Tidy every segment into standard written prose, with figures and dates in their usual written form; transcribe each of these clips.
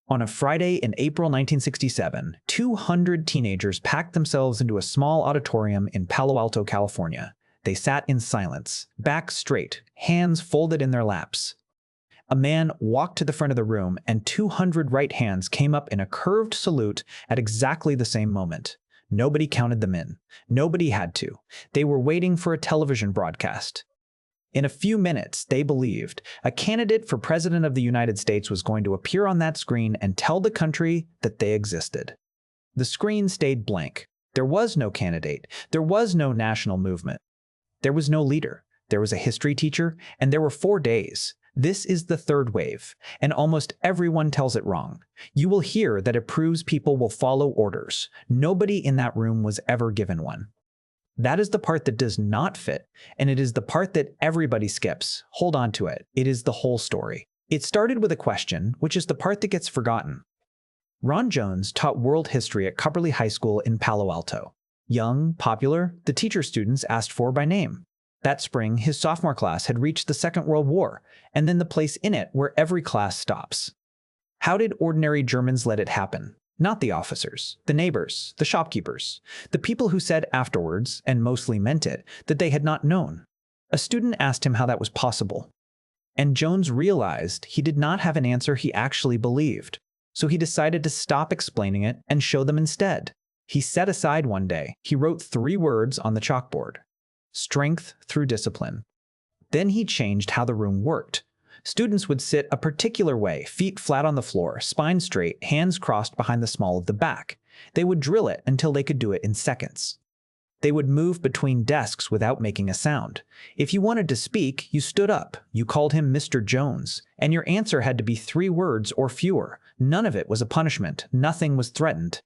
On a Friday in April 1967, 200 teenagers packed themselves into a small auditorium in Palo Alto, California. They sat in silence, backs straight, hands folded in their laps. A man walked to the front of the room, and 200 right hands came up in a curved salute at exactly the same moment. Nobody counted them in. Nobody had to. They were waiting for a television broadcast. In a few minutes, they believed, a candidate for President of the United States was going to appear on that screen and tell the country that they existed. The screen stayed blank. There was no candidate. There was no national movement. There was no leader. There was a history teacher, and there were 4 days. This is the third wave, and almost everyone tells it wrong. You will hear that it proves people will follow orders. Nobody in that room was ever given one. That is the part that does not fit, and it is the part that everybody skips. Hold on to it. It is the whole story. It started with a question, which is the part that gets forgotten. Ron Jones taught world history at Cupperly High School in Palo Alto. Young, popular, the teacher students asked for by name. That spring, his sophomore class had reached the Second World War, and then the place in it where every class stops. How did ordinary Germans let it happen? Not the officers, the neighbors, the shopkeepers, the people who said afterwards, and mostly meant it, that they had not known. A student asked him how that was possible. And Jones realized he did not have an answer he actually believed, so he decided to stop explaining it and show them instead. He set aside one day. He wrote 3 words on the chalkboard: strength through discipline. Then he changed how the room worked. Students would sit a particular way, feet flat on the floor, spine straight, hands crossed behind the small of the back. They would drill it until they could do it in seconds. They would move between desks without making a sound. If you wanted to speak, you stood up. You called him Mr. Jones, and your answer had to be 3 words or fewer. None of it was a punishment. Nothing was threatened.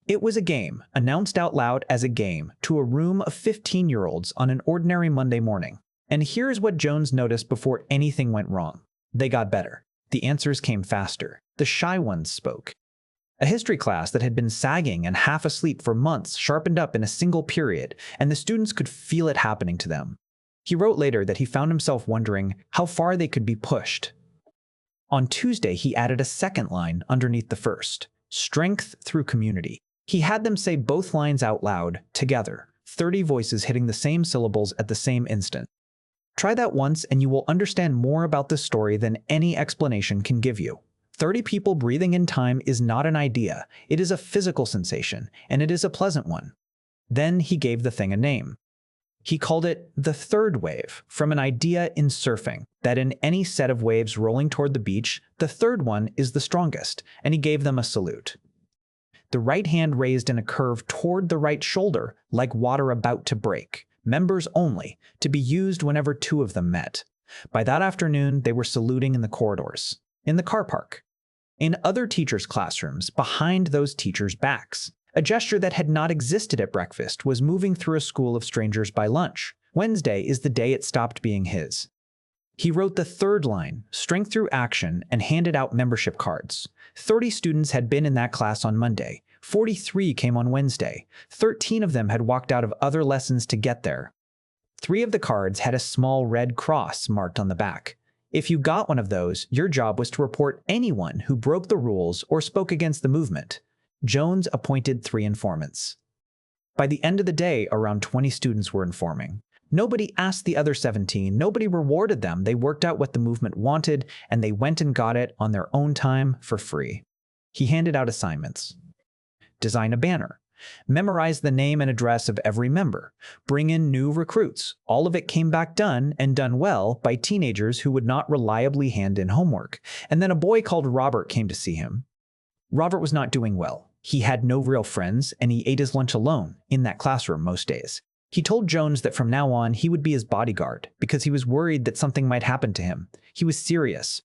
It was a game, announced out loud as a game, to a room of 15-year-olds on an ordinary Monday morning. And here's what Jones noticed before anything went wrong. They got better. The answers came faster. The shy ones spoke. A history class that had been sagging and half asleep for months sharpened up in a single period, and the students could feel it happening to them. He wrote later that he found himself wondering how far they could be pushed. On Tuesday, he added a second line underneath the first: strength through community. He had them say both lines out loud, together, 30 voices hitting the same syllables at the same instant. Try that once and you will understand more about this story than any explanation can give you. 30 people breathing in time is not an idea. It is a physical sensation, and it is a pleasant one. Then he gave the thing a name. He called it the third wave, from an idea in surfing, that in any set of waves rolling toward the beach, the third one is the strongest, and he gave them a salute. The right hand raised in a curve toward the right shoulder, like water about to break. Members only, to be used whenever 2 of them met. By that afternoon, they were saluting in the corridors, in the car park, in other teachers' classrooms, behind those teachers' backs. A gesture that had not existed at breakfast was moving through a school of strangers by lunch. Wednesday is the day it stopped being his. He wrote the third line, strength through action, and handed out membership cards. 30 students had been in that class on Monday. 43 came on Wednesday. 13 of them had walked out of other lessons to get there. 3 of the cards had a small red cross marked on the back. If you got one of those, your job was to report anyone who broke the rules or spoke against the movement. Jones appointed 3 informants. By the end of the day, around 20 students were informing. Nobody asked the other 17, nobody rewarded them. They worked out what the movement wanted, and they went and got it on their own time for free. He handed out assignments. Design a banner. Memorize the name and address of every member. Bring in new recruits. All of it came back done, and done well, by teenagers who would not reliably hand in homework. And then a boy called Robert came to see him. Robert was not doing well. He had no real friends, and he ate his lunch alone, in that classroom most days. He told Jones that from now on he would be his bodyguard, because he was worried that something might happen to him. He was serious.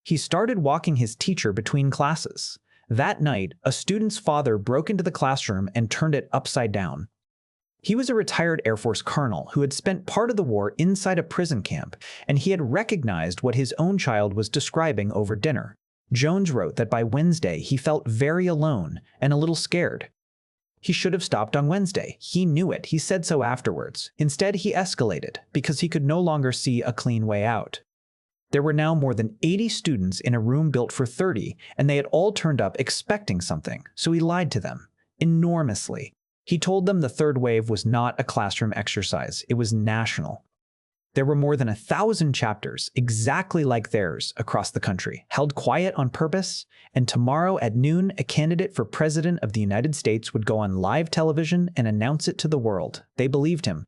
He started walking his teacher between classes. That night, a student's father broke into the classroom and turned it upside down. He was a retired Air Force colonel who had spent part of the war inside a prison camp, and he had recognized what his own child was describing over dinner. Jones wrote that by Wednesday he felt very alone and a little scared. He should have stopped on Wednesday. He knew it. He said so afterwards. Instead, he escalated because he could no longer see a clean way out. There were now more than 80 students in a room built for 30, and they had all turned up expecting something, so he lied to them. Enormously. He told them the third wave was not a classroom exercise, it was national. There were more than 1,000 chapters, exactly like theirs, across the country, held quiet on purpose, and tomorrow at noon, a candidate for President of the United States would go on live television and announce it to the world. They believed him.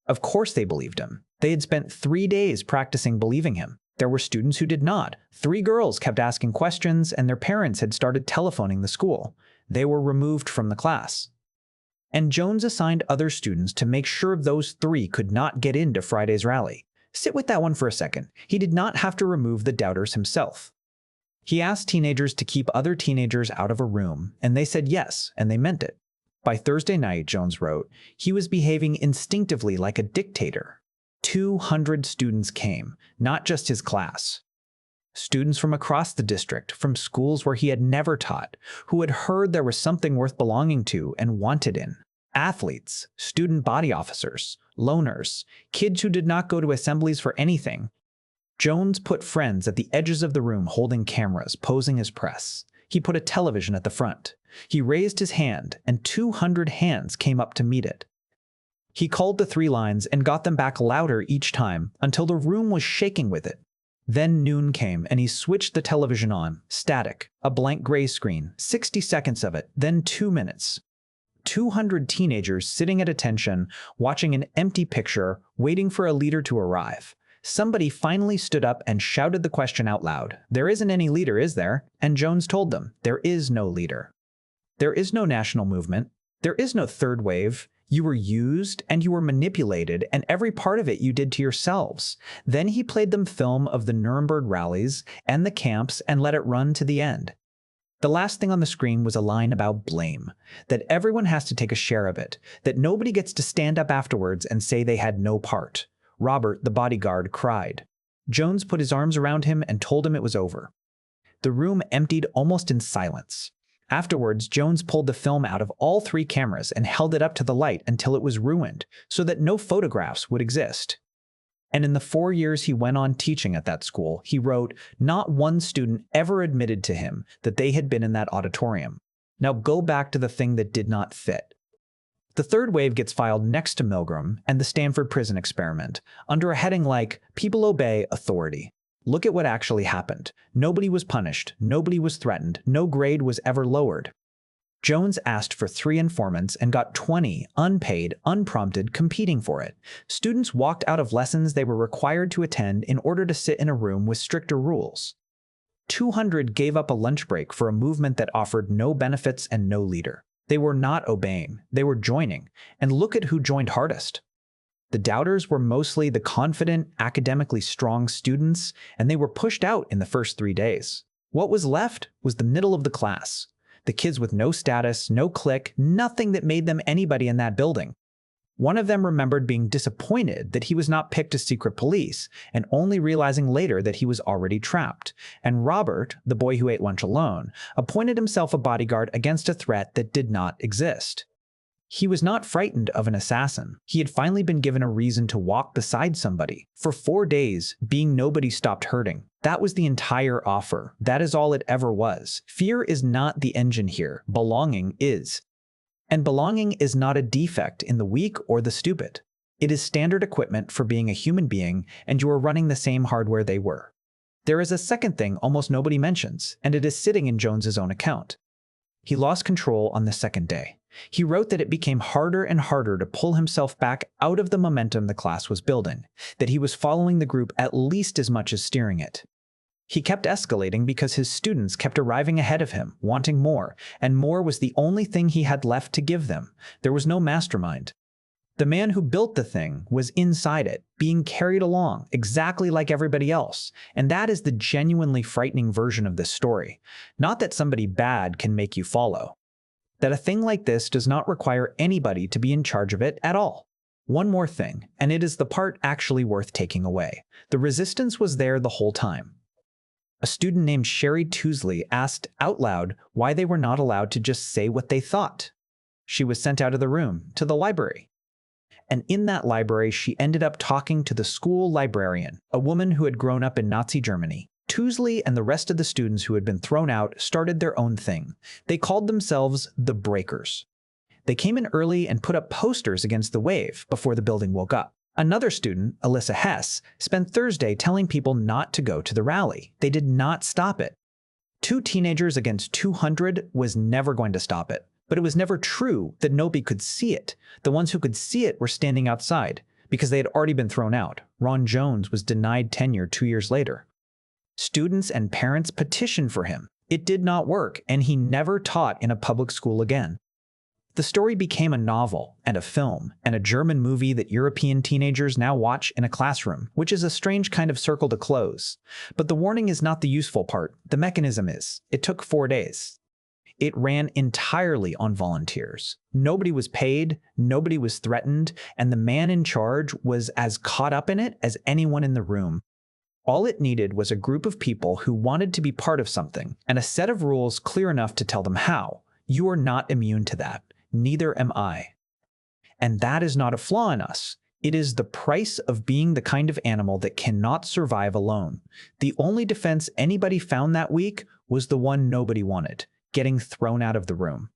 Of course they believed him. They had spent 3 days practicing believing him. There were students who did not. 3 girls kept asking questions, and their parents had started telephoning the school. They were removed from the class. And Jones assigned other students to make sure those 3 could not get into Friday's rally. Sit with that one for a second. He did not have to remove the doubters himself. He asked teenagers to keep other teenagers out of a room, and they said yes, and they meant it. By Thursday night, Jones wrote, he was behaving instinctively like a dictator. 200 students came, not just his class. Students from across the district, from schools where he had never taught, who had heard there was something worth belonging to and wanted in. Athletes, student body officers, loners, kids who did not go to assemblies for anything. Jones put friends at the edges of the room holding cameras, posing as press. He put a television at the front. He raised his hand, and 200 hands came up to meet it. He called the 3 lines and got them back louder each time until the room was shaking with it. Then noon came, and he switched the television on, static, a blank gray screen, 60 seconds of it, then 2 minutes. 200 teenagers sitting at attention, watching an empty picture, waiting for a leader to arrive. Somebody finally stood up and shouted the question out loud. There isn't any leader, is there? And Jones told them, there is no leader. There is no national movement. There is no third wave. You were used and you were manipulated, and every part of it you did to yourselves. Then he played them film of the Nuremberg rallies and the camps and let it run to the end. The last thing on the screen was a line about blame, that everyone has to take a share of it, that nobody gets to stand up afterwards and say they had no part. Robert, the bodyguard, cried. Jones put his arms around him and told him it was over. The room emptied almost in silence. Afterwards, Jones pulled the film out of all 3 cameras and held it up to the light until it was ruined, so that no photographs would exist. And in the 4 years he went on teaching at that school, he wrote, not one student ever admitted to him that they had been in that auditorium. Now go back to the thing that did not fit. The third wave gets filed next to Milgram and the Stanford prison experiment, under a heading like, People Obey Authority. Look at what actually happened. Nobody was punished, nobody was threatened, no grade was ever lowered. Jones asked for 3 informants and got 20, unpaid, unprompted, competing for it. Students walked out of lessons they were required to attend in order to sit in a room with stricter rules. 200 gave up a lunch break for a movement that offered no benefits and no leader. They were not obeying, they were joining, and look at who joined hardest. The doubters were mostly the confident, academically strong students, and they were pushed out in the first 3 days. What was left was the middle of the class. The kids with no status, no clique, nothing that made them anybody in that building. One of them remembered being disappointed that he was not picked as secret police, and only realizing later that he was already trapped. And Robert, the boy who ate lunch alone, appointed himself a bodyguard against a threat that did not exist. He was not frightened of an assassin. He had finally been given a reason to walk beside somebody. For 4 days, being nobody stopped hurting. That was the entire offer. That is all it ever was. Fear is not the engine here. Belonging is. And belonging is not a defect in the weak or the stupid. It is standard equipment for being a human being, and you are running the same hardware they were. There is a second thing almost nobody mentions, and it is sitting in Jones's own account. He lost control on the 2nd day. He wrote that it became harder and harder to pull himself back out of the momentum the class was building, that he was following the group at least as much as steering it. He kept escalating because his students kept arriving ahead of him, wanting more, and more was the only thing he had left to give them. There was no mastermind. The man who built the thing was inside it, being carried along, exactly like everybody else, and that is the genuinely frightening version of this story. Not that somebody bad can make you follow. That a thing like this does not require anybody to be in charge of it at all. One more thing, and it is the part actually worth taking away. The resistance was there the whole time. A student named Sherry Tousley asked out loud why they were not allowed to just say what they thought. She was sent out of the room, to the library. And in that library, she ended up talking to the school librarian, a woman who had grown up in Nazi Germany. Tousley and the rest of the students who had been thrown out started their own thing. They called themselves the Breakers. They came in early and put up posters against the wave before the building woke up. Another student, Alyssa Hess, spent Thursday telling people not to go to the rally. They did not stop it. 2 teenagers against 200 was never going to stop it. But it was never true that nobody could see it. The ones who could see it were standing outside because they had already been thrown out. Ron Jones was denied tenure 2 years later. Students and parents petitioned for him. It did not work, and he never taught in a public school again. The story became a novel and a film and a German movie that European teenagers now watch in a classroom, which is a strange kind of circle to close. But the warning is not the useful part. The mechanism is. It took 4 days. It ran entirely on volunteers. Nobody was paid, nobody was threatened, and the man in charge was as caught up in it as anyone in the room. All it needed was a group of people who wanted to be part of something, and a set of rules clear enough to tell them how. You are not immune to that. Neither am I. And that is not a flaw in us. It is the price of being the kind of animal that cannot survive alone. The only defense anybody found that week was the one nobody wanted: getting thrown out of the room.